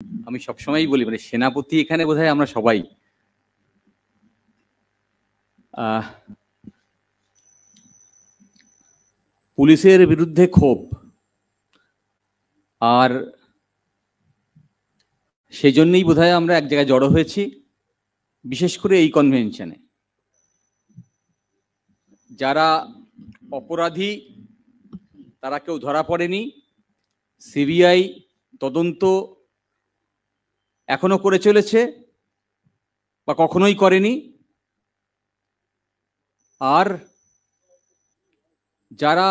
আমি সবসময়ই বলি, মানে সেনাপতি এখানে বোধহয় আমরা সবাই। পুলিশের বিরুদ্ধে ক্ষোভ, আর সেই জন্যই বোধহয় আমরা এক জায়গায় জড়ো হয়েছি, বিশেষ করে এই কনভেনশনে। যারা অপরাধী তারা কেউ ধরা পড়েনি, সিবিআই তদন্ত এখনো করে চলেছে বা কখনোই করেনি, আর যারা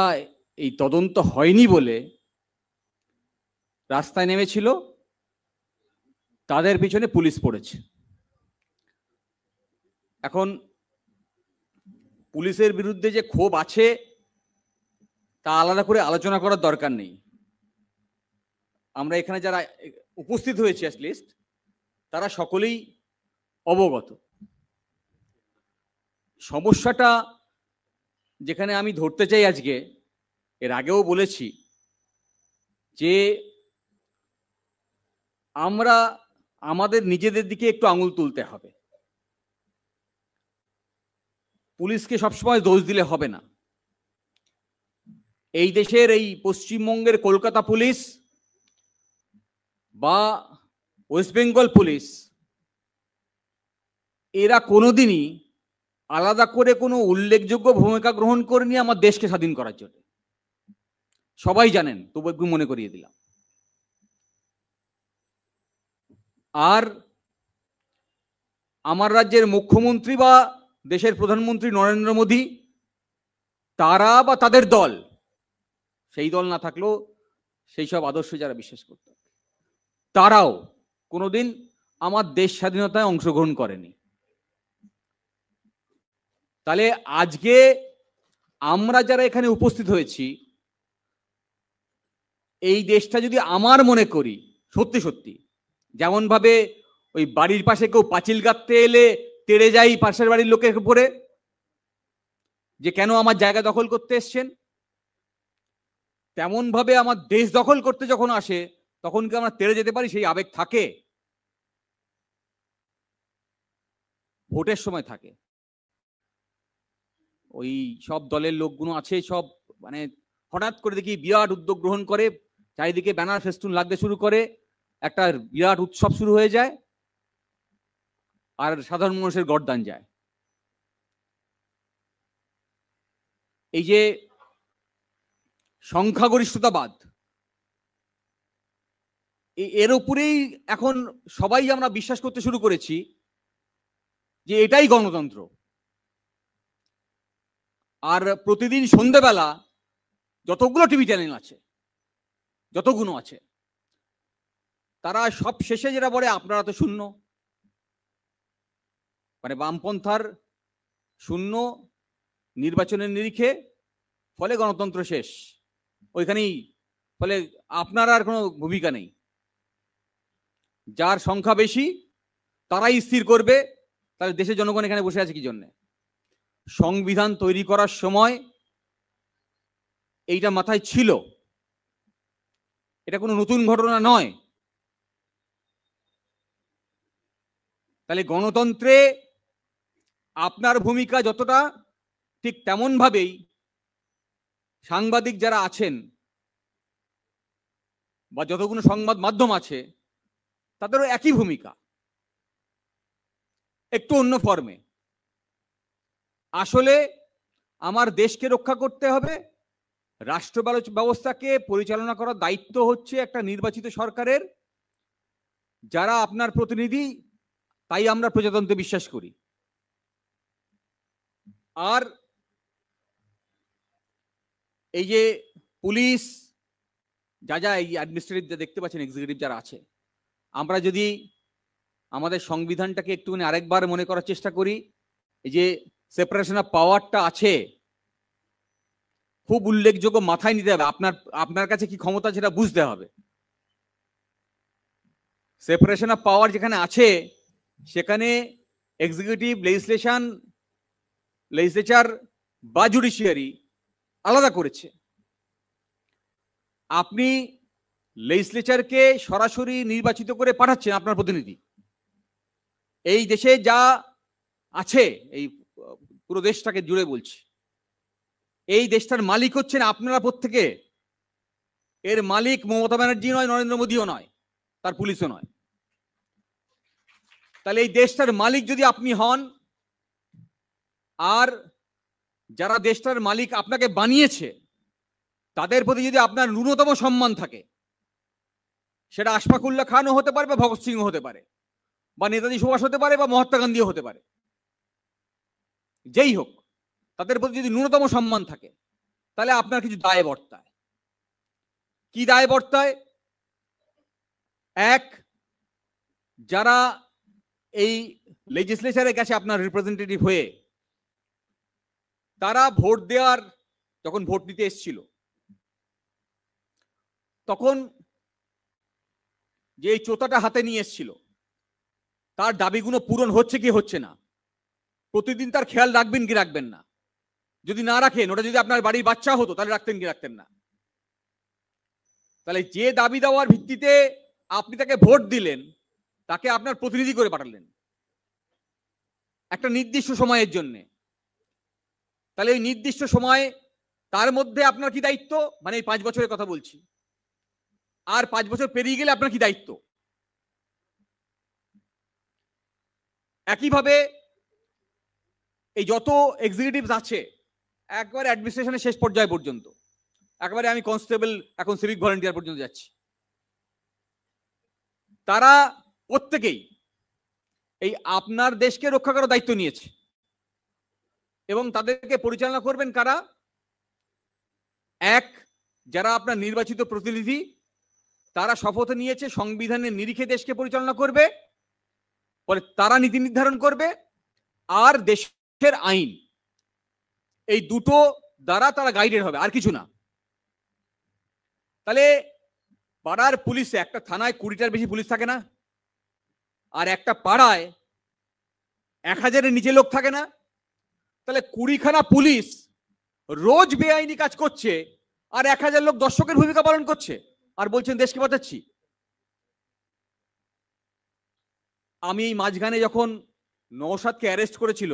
এই তদন্ত হয়নি বলে রাস্তায় নেমেছিল তাদের পিছনে পুলিশ পড়েছে। এখন পুলিশের বিরুদ্ধে যে ক্ষোভ আছে তা আলাদা করে আলোচনা করার দরকার নেই। আমরা এখানে যারা উপস্থিত হয়েছে অ্যাটলিস্ট তারা সকলেই অবগত। সমস্যাটা যেখানে আমি ধরতে চাই আজকে, এর আগেও বলেছি যে আমরা আমাদের নিজেদের দিকে একটু আঙুল তুলতে হবে। পুলিশকে সবসময় দোষ দিলে হবে না। এই দেশের এই পশ্চিমবঙ্গের কলকাতা পুলিশ বা ওয়েস্ট বেঙ্গল পুলিশ এরা কোনোদিনই আলাদা করে কোনো উল্লেখযোগ্য ভূমিকা গ্রহণ করেনি আমার দেশকে স্বাধীন করার জন্য। সবাই জানেন, তবু একটু মনে করিয়ে দিলাম। আর আমার রাজ্যের মুখ্যমন্ত্রী বা দেশের প্রধানমন্ত্রী নরেন্দ্র মোদী, তারা বা তাদের দল, সেই দল না থাকলেও সেই সব আদর্শ যারা বিশ্বাস করত, তারাও কোনোদিন আমার দেশ স্বাধীনতায় অংশগ্রহণ করেনি। তাহলে আজকে আমরা যারা এখানে উপস্থিত হয়েছি, এই দেশটা যদি আমার মনে করি সত্যি সত্যি, যেমন ভাবে ওই বাড়ির পাশে কেউ পাঁচিল গাঁথতে এলে তেড়ে যাই পাশের বাড়ির লোকের উপরে, যে কেন আমার জায়গা দখল করতে এসছেন, তেমন ভাবে আমার দেশ দখল করতে যখন আসে তখন কি আমরা তেড়ে যেতে পারি? সেই আবেগ থাকে, ভোটের সময় থাকে। ওই সব দলের লোকগুলো আছে, সব মানে হঠাৎ করে দেখি বিরাট উদ্যোগ গ্রহণ করে, চারিদিকে ব্যানার ফেস্টুন লাগতে শুরু করে, একটা বিরাট উৎসব শুরু হয়ে যায়, আর সাধারণ মানুষের গর্দান যায়। এই যে সংখ্যাগরিষ্ঠতাবাদ, এর উপরেই এখন সবাই আমরা বিশ্বাস করতে শুরু করেছি যে এটাই গণতন্ত্র। আর প্রতিদিন সন্ধ্যেবেলা যতগুলো টিভি চ্যানেল আছে, যতগুলো আছে, তারা সব শেষে যেটা বলে আপনারা তো শূন্য, মানে বামপন্থার শূন্য নির্বাচনের নিরিখে, ফলে গণতন্ত্র শেষ ওইখানেই, ফলে আপনার আর কোনো ভূমিকা নেই। যার সংখ্যা বেশি তারাই স্থির করবে। তাহলে দেশের জনগণ এখানে বসে আছে কি জন্য? সংবিধান তৈরি করার সময় এইটা মাথায় ছিল, এটা কোনো নতুন ঘটনা নয়। তাহলে গণতন্ত্রে আপনার ভূমিকা যতটা, ঠিক তেমন ভাবেই সাংবাদিক যারা আছেন বা যতগুলো সংবাদ মাধ্যম আছে তাদেরও একই ভূমিকা, একটু অন্য ফর্মে। আসলে আমার দেশকে রক্ষা করতে হবে, রাষ্ট্র ব্যবস্থাকে পরিচালনা করার দায়িত্ব হচ্ছে একটা নির্বাচিত সরকারের, যারা আপনার প্রতিনিধি। তাই আমরা প্রজাতন্ত্রে বিশ্বাস করি। আর এই যে পুলিশ যা এই অ্যাডমিনিস্ট্রেটিভ দেখতে পাচ্ছেন, এক্সিকিউটিভ যারা আছে, আমরা যদি আমাদের সংবিধানটাকে একটুখানি আরেকবার মনে করার চেষ্টা করি, এই যে সেপারেশন অফ পাওয়ারটা আছে, খুব উল্লেখযোগ্য, মাথায় নিতে হবে। আপনার কাছে কি ক্ষমতা সেটা বুঝতে হবে। সেপারেশন অফ পাওয়ার যেখানে আছে সেখানে এক্সিকিউটিভ, লেজিসলেচার বা জুডিশিয়ারি আলাদা করেছে। আপনি লেজিসলেচারকে সরাসরি নির্বাচিত করে পাঠাচ্ছেন আপনার প্রতিনিধি। এই দেশে যা আছে, এই পুরো দেশটাকে জুড়ে বলছি, এই দেশটার মালিক হচ্ছেন আপনারা প্রত্যেকে। এর মালিক মমতা ব্যানার্জি নয়, নরেন্দ্র মোদীও নয়, তার পুলিশও নয়। তাহলে এই দেশটার মালিক যদি আপনি হন, আর যারা দেশটার মালিক আপনাকে বানিয়েছে তাদের প্রতি যদি আপনার ন্যূনতম সম্মান থাকে, সেটা আশফাকুল্লাহ খানও হতে পারে বা ভগৎ সিংও হতে পারে বা নেতাজি সুভাষ হতে পারে বা মহাত্মা গান্ধীও হতে পারে, যেই হোক, তাদের প্রতি যদি ন্যূনতম সম্মান থাকে, তাহলে আপনার কিছু দায় বর্তায়। কি দায় বর্তায়? এক, যারা এই লেজিসলেচারের কাছে আপনার রিপ্রেজেন্টেটিভ হয়ে তারা ভোট দেওয়ার, যখন ভোট দিতে এসেছিল তখন যে এই চোতাটা হাতে নিয়ে এসেছিল তার দাবিগুলো পূরণ হচ্ছে কি হচ্ছে না, প্রতিদিন তার খেয়াল রাখবেন কি রাখবেন না। যদি না রাখেন, ওটা যদি আপনার বাড়ির বাচ্চা হতো তাহলে রাখতেন কি রাখতেন না। তাহলে যে দাবি দেওয়ার ভিত্তিতে আপনি তাকে ভোট দিলেন, তাকে আপনার প্রতিনিধি করে পাঠালেন একটা নির্দিষ্ট সময়ের জন্য। তাহলে এই নির্দিষ্ট সময়, তার মধ্যে আপনার কি দায়িত্ব, মানে এই 5 বছরের কথা বলছি, আর 5 বছর পেরিয়ে গেলে আপনার কি দায়িত্ব। একইভাবে এই যত এক্সিকিউটিভস আছে একবারে অ্যাডমিনিস্ট্রেশনের শেষ পর্যায় পর্যন্ত, একবারে আমি কনস্টেবল এখন সিভিক ভলেন্টিয়ার পর্যন্ত যাচ্ছি, তারা প্রত্যেকেই এই আপনার দেশকে রক্ষা করার দায়িত্ব নিয়েছে এবং তাদেরকে পরিচালনা করবেন কারা? এক, যারা আপনার নির্বাচিত প্রতিনিধি, তারা শপথ নিয়েছে সংবিধানের নিরিখে দেশকে পরিচালনা করবে, পরে তারা নীতি নির্ধারণ করবে, আর দেশের আইন, এই দুটো দ্বারা তারা গাইডেড হবে, আর কিছু না। তাহলে পাড়ার পুলিশে, একটা থানায় 20টার বেশি পুলিশ থাকে না, আর একটা পাড়ায় 1000-এর নিচে লোক থাকে না। তাহলে 20খানা পুলিশ রোজ বেআইনি কাজ করছে, আর 1000 লোক দর্শকের ভূমিকা পালন করছে, আর বলছেন দেশকে বাঁচাচ্ছি। আমি এই মাঝখানে যখন নওশাদকে অ্যারেস্ট করেছিল,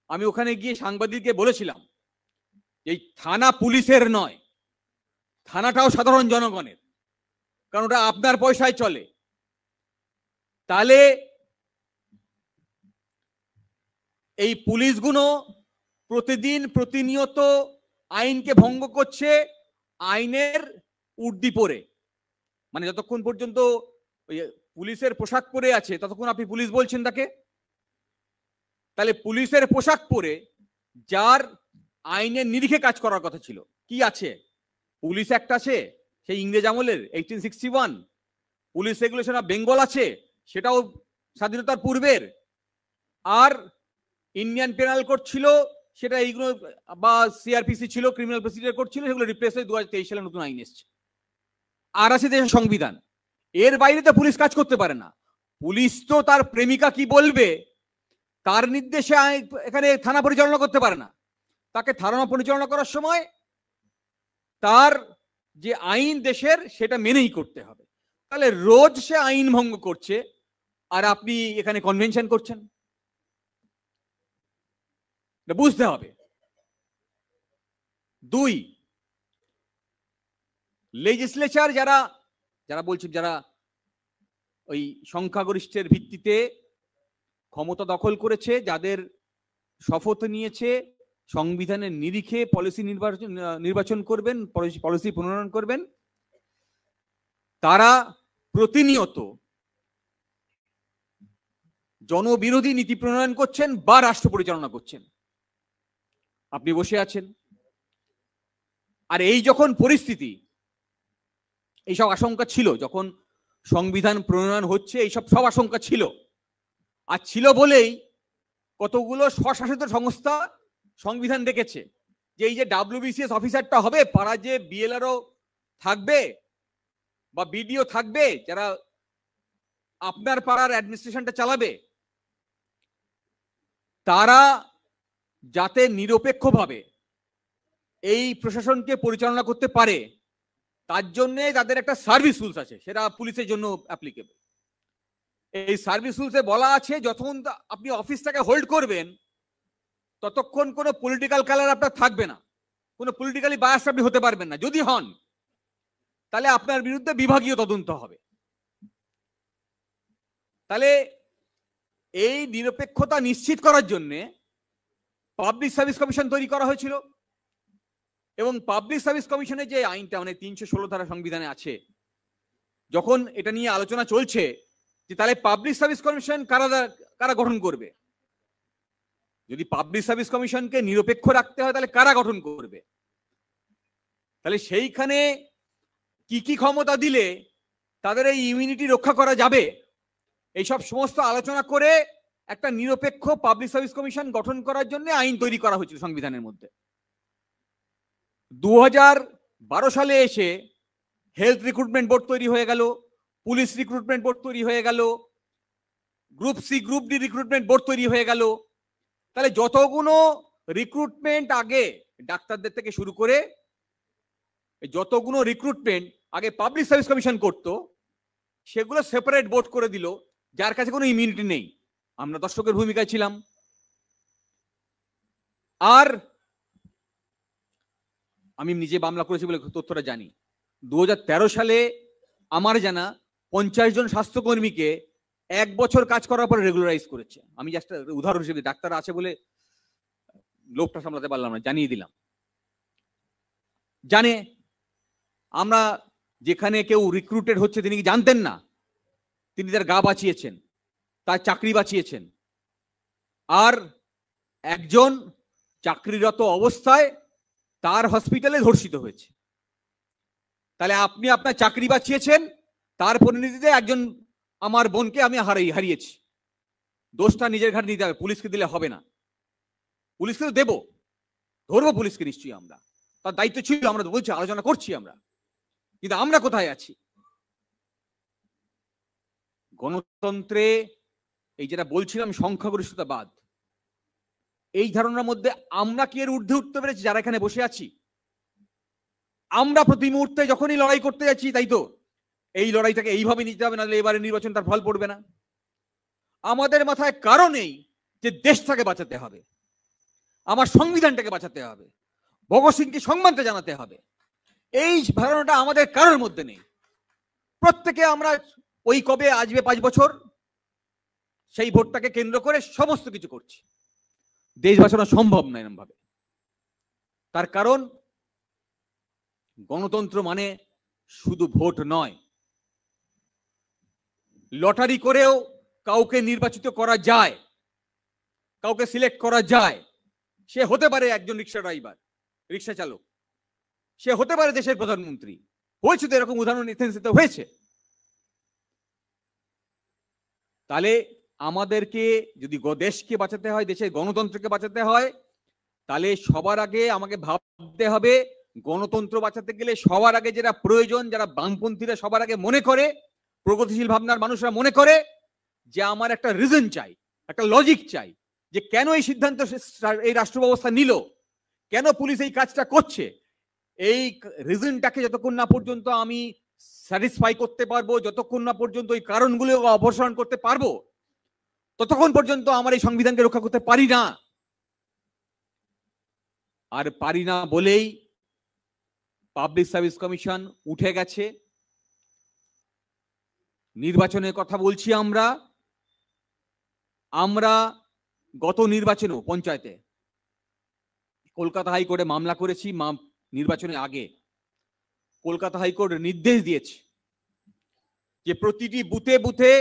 আমি ওখানে গিয়ে সাংবাদিককে বলেছিলাম এই থানা পুলিশের নয়, থানাটাও সাধারণ জনগণের, কারণ ওটা আপনার পয়সায় চলে। তাহলে এই পুলিশগুলো প্রতিদিন প্রতিনিয়ত আইনকে ভঙ্গ করছে, আইনের উর্দি পরে, মানে যতক্ষণ পর্যন্ত পুলিশের পোশাক পরে আছে ততক্ষণ আপনি পুলিশ বলছেন তাকে। তাহলে পুলিশের পোশাক পরে যার আইনের নিরিখে কাজ করার কথা ছিল, কি আছে? পুলিশ অ্যাক্ট আছে সেই ইংরেজ আমলের 1861, পুলিশ রেগুলেশন অফ বেঙ্গল আছে সেটাও স্বাধীনতার পূর্বের, আর ইন্ডিয়ান পেনাল কোড ছিল সেটা, এইগুলো বা সিআরপিসি ছিল, ক্রিমিনাল প্রসিডিউর কোড ছিল, সেগুলো রিপ্লেস হয়ে 2023 সালে নতুন আইন এসছে। আর আছে দেশের সংবিধান, এর বাইরে তো পুলিশ কাজ করতে পারে না। পুলিশ তো তার প্রেমিকা কি বলবে তার নির্দেশে এখানে থানা পরিচালনা করতে পারে না। তাকে থানা পরিচালনা করার সময় তার যে আইন দেশের সেটা মেনেই করতে হবে। তাহলে রোজ সে আইন ভঙ্গ করছে, আর আপনি এখানে কনভেনশন করছেন, বুঝতে হবে। 2, লেজিসলেচার যারা যারা বলছেন, যারা ওই সংখ্যাগরিষ্ঠের ভিত্তিতে ক্ষমতা দখল করেছে, যাদের শপথ নিয়েছে সংবিধানের নিরিখে পলিসি নির্বাচন করবেন, পলিসি প্রণয়ন করবেন, তারা প্রতিনিয়ত জনবিরোধী নীতি প্রণয়ন করছেন বা রাষ্ট্র পরিচালনা করছেন। আপনি বসে আছেন, আর এই যখন পরিস্থিতি, এইসব আশঙ্কা ছিল যখন সংবিধান প্রণয়ন হচ্ছে, এইসব সব আশঙ্কা ছিল, আর ছিল বলেই কতগুলো স্বশাসিত সংস্থা সংবিধান দেখেছে যে এই যে WBCS অফিসারটা হবে, পাড়া যে বিএলআরও থাকবে বা বিডিও থাকবে, যারা আপনার পাড়ার অ্যাডমিনিস্ট্রেশনটা চালাবে, তারা যাতে নিরপেক্ষভাবে এই প্রশাসনকে পরিচালনা করতে পারে তার জন্য তাদের একটা সার্ভিস রুলস আছে, সেটা পুলিশের জন্য অ্যাপ্লিকেবল। এই সার্ভিস রুলসে বলা আছে যতক্ষণ আপনি অফিসটাকে হোল্ড করবেন ততক্ষণ কোনো পলিটিক্যাল কালার আপনার থাকবে না, কোনো পলিটিক্যালি বায়াস আপনি হতে পারবেন না। যদি হন তাহলে আপনার বিরুদ্ধে বিভাগীয় তদন্ত হবে। তাহলে এই নিরপেক্ষতা নিশ্চিত করার জন্য পাবলিক সার্ভিস কমিশন তৈরি করা হয়েছিল, এবং পাবলিক সার্ভিস কমিশনের যে আইনটা মানে 316 ধারা সংবিধানে আছে, যখন এটা নিয়ে আলোচনা চলছে যে তাহলে পাবলিক সার্ভিস কমিশন কারা গঠন করবে, যদি পাবলিক সার্ভিস কমিশনকে নিরপেক্ষ রাখতে হয় তাহলে কারা গঠন করবে, তাহলে সেইখানে কি কি ক্ষমতা দিলে তাদের এই ইমিউনিটি রক্ষা করা যাবে, এইসব সমস্ত আলোচনা করে একটা নিরপেক্ষ পাবলিক সার্ভিস কমিশন গঠন করার জন্য আইন তৈরি করা হয়েছিল সংবিধানের মধ্যে। 2012 সালে এসে হেলথ রিক্রুটমেন্ট বোর্ড তৈরি হয়ে গেল, পুলিশ রিক্রুটমেন্ট বোর্ড তৈরি হয়ে গেল, group C group D recruitment board তৈরি হয়ে গেল। তাহলে যতগুলো রিক্রুটমেন্ট আগে ডাক্তারদের থেকে শুরু করে যতগুলো রিক্রুটমেন্ট আগে পাবলিক সার্ভিস কমিশন করত, সেগুলো সেপারেট বোর্ড করে দিল, যার কাছে কোনো ইমিউনিটি নেই। আমরা দর্শকের ভূমিকায় ছিলাম। আর আমি নিজে মামলা করেছি বলে তথ্যটা জানি, 2013 সালে আমার জানা 50 জন স্বাস্থ্যকর্মীকে 1 বছর কাজ করার পর রেগুলারাইজ করেছে। আমি জাস্ট উদাহরণ হিসেবে, ডাক্তার আছে বলে লোকটা সামলাতে পারলাম না, জানিয়ে দিলাম। জানে আমরা যেখানে কেউ রিক্রুটেড হচ্ছে তিনি কি জানতেন না, তিনি তার গা বাঁচিয়েছেন, তার চাকরি বাঁচিয়েছেন। আর একজন চাকরিরত অবস্থায় তার হসপিটালে ধর্ষিত হয়েছে। তাহলে আপনি আপনার চাকরি বাঁচিয়েছেন, তার পরিণতিতে একজন আমার বোনকে আমি হারিয়েছি, দোষটা নিজের ঘাড়ে নিতে হবে, পুলিশকে দিলে হবে না। পুলিশকে তো দেবো, ধরবো পুলিশকে নিশ্চয়ই, আমরা তার দায়িত্ব ছিল, আমরা বলছি, আলোচনা করছি আমরা, কিন্তু আমরা কোথায় আছি? গণতন্ত্রে এই যেটা বলছিলাম সংখ্যাগরিষ্ঠতাবাদ, এই ধারণার মধ্যে আমরা কি এর ঊর্ধ্বে উঠতে পেরেছি যারা এখানে বসে আছি? আমরা প্রতি মুহূর্তে যখনই লড়াই করতে যাচ্ছি, তাই তো এই লড়াইটাকে এইভাবে নিতে হবে, নাহলে এবারে নির্বাচন তার ফল পড়বে না। আমাদের মাথায় কারণ নেই যে দেশটাকে বাঁচাতে হবে, আমার সংবিধানটাকে বাঁচাতে হবে, ভগৎ সিংকে সম্মানটা জানাতে হবে, এই ধারণাটা আমাদের কারোর মধ্যে নেই। প্রত্যেকে আমরা ওই কবে আসবে 5 বছর, সেই ভোটটাকে কেন্দ্র করে সমস্ত কিছু করছি। দেশ বাঁচানো সম্ভব নয় এরকম ভাবে। তার কারণ গণতন্ত্র মানে শুধু ভোট নয়, লটারি করেও কাউকে নির্বাচিত করা যায়, কাউকে সিলেক্ট করা যায়। সে হতে পারে একজন রিক্সা ড্রাইভার, রিক্সা চালক, সে হতে পারে দেশের প্রধানমন্ত্রী, হয়েছে তো এরকম উদাহরণ ইতিহাসে হয়েছে। তাহলে আমাদেরকে যদি দেশকে বাঁচাতে হয়, দেশের গণতন্ত্রকে বাঁচাতে হয়, তাহলে সবার আগে আমাকে ভাবতে হবে গণতন্ত্র বাঁচাতে গেলে সবার আগে যেটা প্রয়োজন, যারা বামপন্থীরা সবার আগে মনে করে, প্রগতিশীল ভাবনার মানুষরা মনে করে যে আমার একটা রিজন চাই, একটা লজিক চাই, যে কেন এই সিদ্ধান্ত এই রাষ্ট্র ব্যবস্থা নিল, কেন পুলিশ এই কাজটা করছে। এই রিজনটাকে যতক্ষণ না পর্যন্ত আমি স্যাটিসফাই করতে পারবো, যতক্ষণ না পর্যন্ত ওই কারণগুলো অপসারণ করতে পারবো, ততক্ষণ পর্যন্ত আমার এই সংবিধানকে রক্ষা করতে পারি না। আর পারি না বলেই পাবলিক সার্ভিস কমিশন উঠে গেছে। নির্বাচনের কথা বলছি আমরা গত নির্বাচনেও পঞ্চায়েতে কলকাতা হাইকোর্টে মামলা করেছি। নির্বাচনের আগে কলকাতা হাইকোর্ট নির্দেশ দিয়েছে যে প্রতিটি বুথে বুথে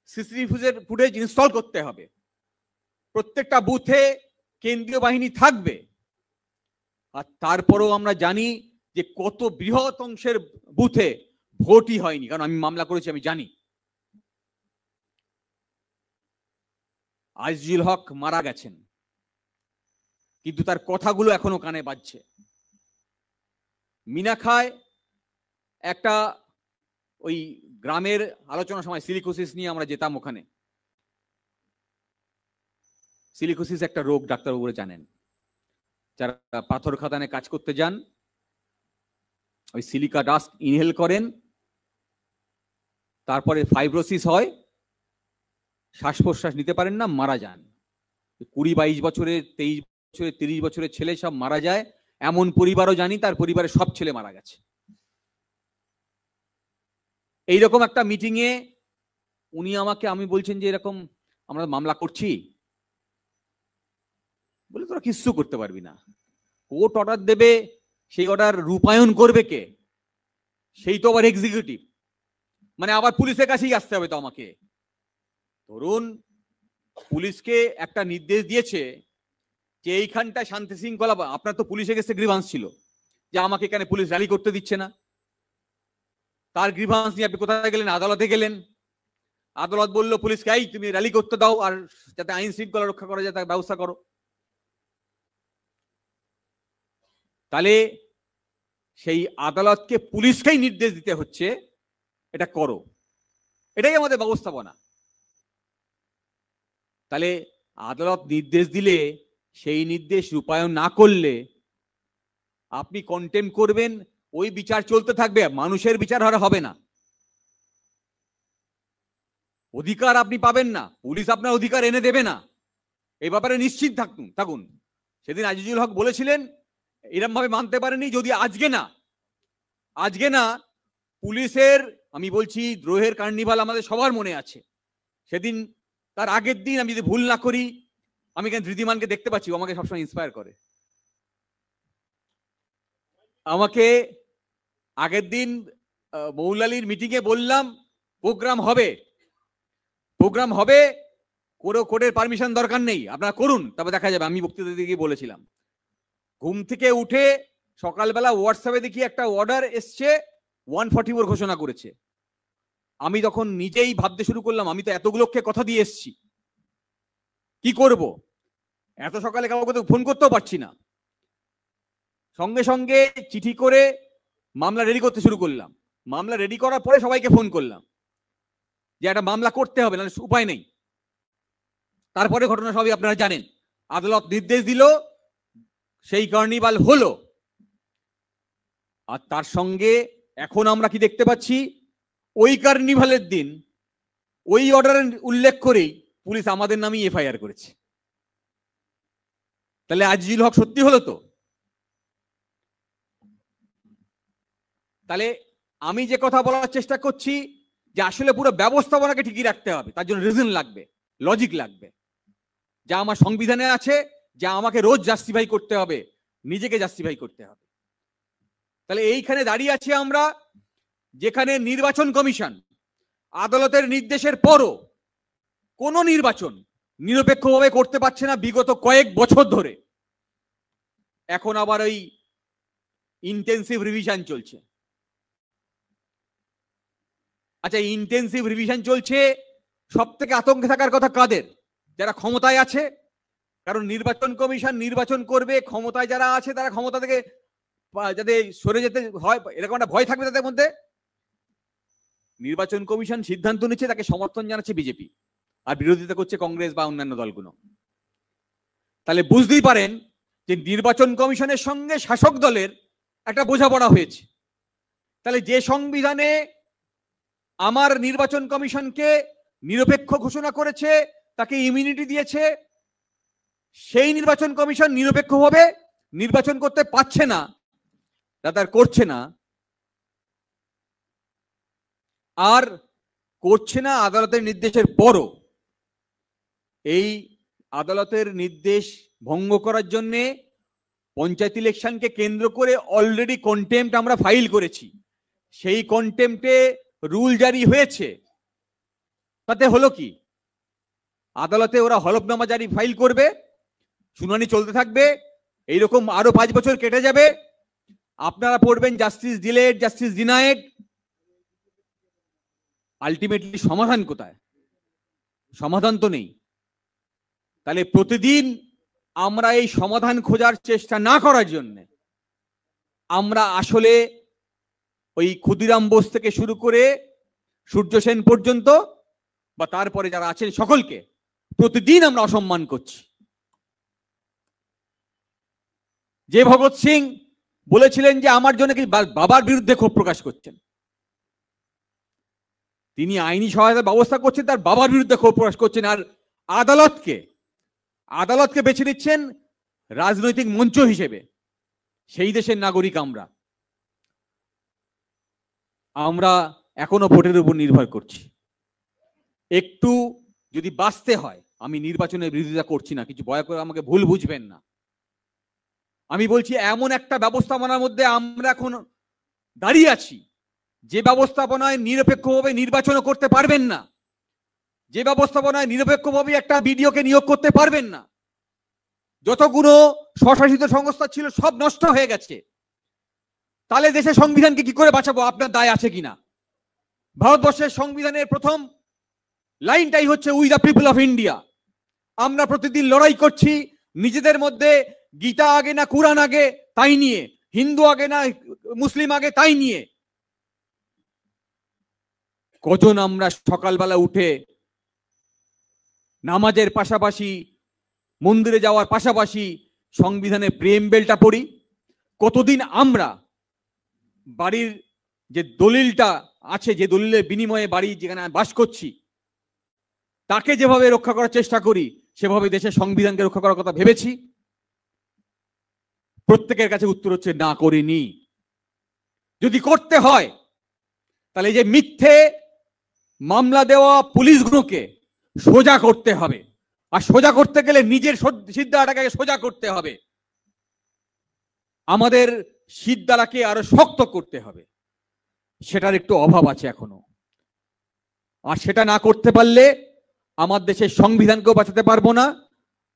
সিসিটিভি ফুটেজ ইনস্টল করতে হবে, প্রত্যেকটা বুথে কেন্দ্রীয় বাহিনী থাকবে। আর তারপরেও আমরা জানি যে কত বৃহৎ অংশের বুথে ভোটই হয়নি, কারণ আমি মামলা করেছি, আমি জানি। আজিজুল হক মারা গেছেন, কিন্তু তার কথাগুলো এখনো কানে বাজছে। মিনাখায় একটা ওই গ্রামের আলোচনা সময় সিলিকোসিস নিয়ে আমরা যেতাম, ওখানে সিলিকোসিস একটা রোগ, ডাক্তারবাবুরা জানেন, যারা পাথর খাদানে কাজ করতে যান ওই সিলিকা ডাস্ট ইনহেল করেন, তারপরে ফাইব্রোসিস হয়, শ্বাস প্রশ্বাস নিতে পারেন না, মারা যান। 20-22 বছরের, 23 বছরের, 30 বছরের ছেলে সব মারা যায়। এমন পরিবারও জানি তার পরিবারের সব ছেলে মারা গেছে। এইরকম একটা মিটিং এ উনি আমাকে, আমি বলছেন যে এরকম আমরা মামলা করছি, বলে তোরা কিচ্ছু করতে পারবি না, কোর্ট অর্ডার দেবে, সেই অর্ডার রূপায়ণ করবে কে? সেই তো আবার এক্সিকিউটিভ, মানে আবার পুলিশের কাছেই আসতে হবে তো আমাকে। ধরুন পুলিশকে একটা নির্দেশ দিয়েছে যে এইখানটা শান্তি শৃঙ্খলা, আপনার তো পুলিশের কাছে গ্রিভান্স ছিল যে আমাকে এখানে পুলিশ র্যালি করতে দিচ্ছে না, তার গ্রিভান্স নিয়ে আপনি কোথায় গেলেন? আদালতে গেলেন। আদালত বললো পুলিশকে, এই তুমি র্যালি করতে দাও, আর যাতে আইন শৃঙ্খলা রক্ষা করা যায় তার ব্যবস্থা করো। তাহলে সেই আদালতকে পুলিশকেই নির্দেশ দিতে হচ্ছে এটা করো, এটাই আমাদের ব্যবস্থাপনা। তাহলে আদালত নির্দেশ দিলে সেই নির্দেশ রূপায়ণ না করলে আপনি কন্টেম্প করবেন, ওই বিচার চলতে থাকবে, মানুষের বিচার হবে না, অধিকার আপনি পাবেন না, পুলিশ আপনার অধিকার এনে দেবে না, এই ব্যাপারে নিশ্চিত থাকুন। সেদিন আজিজুল হক বলেছিলেন এরকম ভাবে মানতে পারেনি যদি আজকে না পুলিশের, আমি বলছি দ্রোহের কার্নিভাল আমাদের সবার মনে আছে। সেদিন তার আগের দিন, আমি যদি ভুল না করি, আমি এখানে ধৃতিমানকে দেখতে পাচ্ছি, ও আমাকে সবসময় ইন্সপায়ার করে। আমাকে আগের দিন মৌলালির মিটিং এ বললাম প্রোগ্রাম হবে, কোর্টের পারমিশন দরকার নেই, আপনারা করুন, তবে দেখা যাবে। আমি বক্তৃতা দিতে বলেছিলাম, ঘুম থেকে উঠে সকালবেলা হোয়াটসঅ্যাপে দেখি একটা অর্ডার এসছে, 144 ঘোষণা করেছে। আমি তখন নিজেই ভাবতে শুরু করলাম, আমি তো এতগুলোকে কথা দিয়ে এসছি, কি করব? এত সকালে কাউকে তো ফোন করতেও পারছি না। সঙ্গে সঙ্গে চিঠি করে মামলা রেডি করতে শুরু করলাম। মামলা রেডি করার পরে সবাইকে ফোন করলাম যে একটা মামলা করতে হবে, না উপায় নেই। তারপরে ঘটনা সবই আপনারা জানেন, আদালত নির্দেশ দিল, সেই কার্নিভাল হলো। আর তার সঙ্গে এখন আমরা কি দেখতে পাচ্ছি, ওই কার্নিভালের দিন ওই অর্ডারের উল্লেখ করেই পুলিশ আমাদের নামেই এফআইআর করেছে। তাহলে আজিজুল হক সত্যি হলো তো? তাহলে আমি যে কথা বলার চেষ্টা করছি যে আসলে পুরো ব্যবস্থাপনাকে ঠিকই রাখতে হবে, তার জন্য রিজন লাগবে, লজিক লাগবে, যা আমার সংবিধানে আছে, যা আমাকে রোজ জাস্টিফাই করতে হবে, নিজেকে জাস্টিফাই করতে হবে। তাহলে এইখানে দাঁড়িয়ে আছি আমরা, যেখানে নির্বাচন কমিশন আদালতের নির্দেশের পরও কোনো নির্বাচন নিরপেক্ষভাবে করতে পারছে না বিগত কয়েক বছর ধরে। এখন আবার ওই ইন্টেন্সিভ রিভিশন চলছে। আচ্ছা, ইন্টেন্সিভ রিভিশন চলছে, সব থেকে আতঙ্কে থাকার কথা কাদের? যারা ক্ষমতায় আছে, কারণ নির্বাচন কমিশন নির্বাচন করবে, ক্ষমতায় যারা আছে তারা ক্ষমতা থেকে যাতে সরে যেতে হয়, এরকম একটা ভয় থাকবে তাদের মধ্যে। নির্বাচন কমিশন সিদ্ধান্ত নিচ্ছে, তাকে সমর্থন জানাচ্ছে বিজেপি, আর বিরোধিতা করছে কংগ্রেস বা অন্যান্য দলগুলো। তাহলে বুঝতেই পারেন যে নির্বাচন কমিশনের সঙ্গে শাসক দলের একটা বোঝাপড়া হয়েছে। তাহলে যে সংবিধানে আমার নির্বাচন কমিশনকে নিরপেক্ষ ঘোষণা করেছে, তাকে ইমিউনিটি দিয়েছে, সেই নির্বাচন কমিশন নিরপেক্ষভাবে নির্বাচন করতে পারছে না, তার করছে না, আর করছে না আদালতের নির্দেশের পরও। এই আদালতের নির্দেশ ভঙ্গ করার জন্য পঞ্চায়েত ইলেকশনকে কেন্দ্র করে অলরেডি কন্টেম্পট আমরা ফাইল করেছি। সেই কন্টেম্পটে রুল জারি হয়েছে, তাতে হলো কি, আদালতে ওরা হলফনামা জারি ফাইল করবে, শুনানি চলতে থাকবে, এইরকম আরো 5 বছর কেটে যাবে। আপনারা পড়বেন জাস্টিস ডিলেড, জাস্টিস ডিনায়েড। আলটিমেটলি সমাধান কোথায়? সমাধান তো নেই। তাহলে প্রতিদিন আমরা এই সমাধান খোঁজার চেষ্টা না করার জন্য আমরা আসলে ওই ক্ষুদিরাম বোস থেকে শুরু করে সূর্য সেন পর্যন্ত বা তারপরে যারা আছেন সকলকে প্রতিদিন আমরা অসম্মান করছি। যে ভগৎ সিং বলেছিলেন যে আমার জন্য কি বাবার বিরুদ্ধে ক্ষোভ প্রকাশ করছেন। তিনি আইনি সহায়তা ব্যবস্থা করছেন, তার বাবার বিরুদ্ধে ক্ষোভ প্রকাশ করছেন, আর আদালতকে বেছে নিচ্ছেন রাজনৈতিক মঞ্চ হিসেবে। সেই দেশের নাগরিক আমরা এখনো ভোটের উপর নির্ভর করছি। একটু যদি বাঁচতে হয়, আমি নির্বাচনের বিরোধিতা করছি না, কিছু ভয় করে আমাকে ভুল বুঝবেন না। আমি বলছি এমন একটা ব্যবস্থাপনার মধ্যে আমরা এখন দাঁড়িয়ে আছি যে ব্যবস্থাপনায় নিরপেক্ষভাবে নির্বাচন করতে পারবেন না, যে ব্যবস্থাপনায় নিরপেক্ষভাবে একটা বিডিওকে নিয়োগ করতে পারবেন না। যতগুলো স্বশাসিত সংস্থা ছিল সব নষ্ট হয়ে গেছে। তাহলে দেশের সংবিধানকে কি করে বাঁচাবো? আপনার দায় আছে কিনা? ভারতবর্ষের সংবিধানের প্রথম লাইনটাই হচ্ছে we the people of India. আমরা প্রতিদিন লড়াই করছি নিজেদের মধ্যে, গীতা আগে না কুরআন আগে তাই নিয়ে, হিন্দু আগে না মুসলিম আগে তাই নিয়ে। কজন আমরা সকালবেলা উঠে নামাজের পাশাপাশি, মন্দিরে যাওয়ার পাশাপাশি সংবিধানের প্রিএম্বেলটা পড়ি? কতদিন আমরা বাড়ির যে দলিলটা আছে, যে দলিলের বিনিময়ে বাড়ি যেখানে বাস করছি, তাকে যেভাবে রক্ষা করার চেষ্টা করি সেভাবে দেশের সংবিধানকে রক্ষা করার কথা ভেবেছি? প্রত্যেকের কাছে উত্তর হচ্ছে না, করিনি। যদি করতে হয় তাহলে যে মিথ্যে মামলা দেওয়া পুলিশগুলোকে সোজা করতে হবে, আর সোজা করতে গেলে নিজের সিদ্ধাটাকে সোজা করতে হবে, আমাদের সিদ্ধাটাকে আরো শক্ত করতে হবে। সেটার একটু অভাব আছে এখনো। আর সেটা না করতে পারলে আমার দেশের সংবিধানকেও বাঁচাতে পারবো না,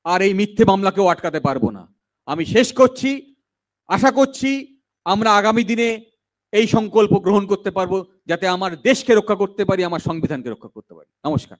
আর এই মিথ্যে মামলাকেও আটকাতে পারবো না। আমি শেষ করছি, আশা করছি আমরা আগামী দিনে এই সংকল্প গ্রহণ করতে পারবো, যাতে আমার দেশকে রক্ষা করতে পারি, আমার সংবিধানকে রক্ষা করতে পারি। নমস্কার।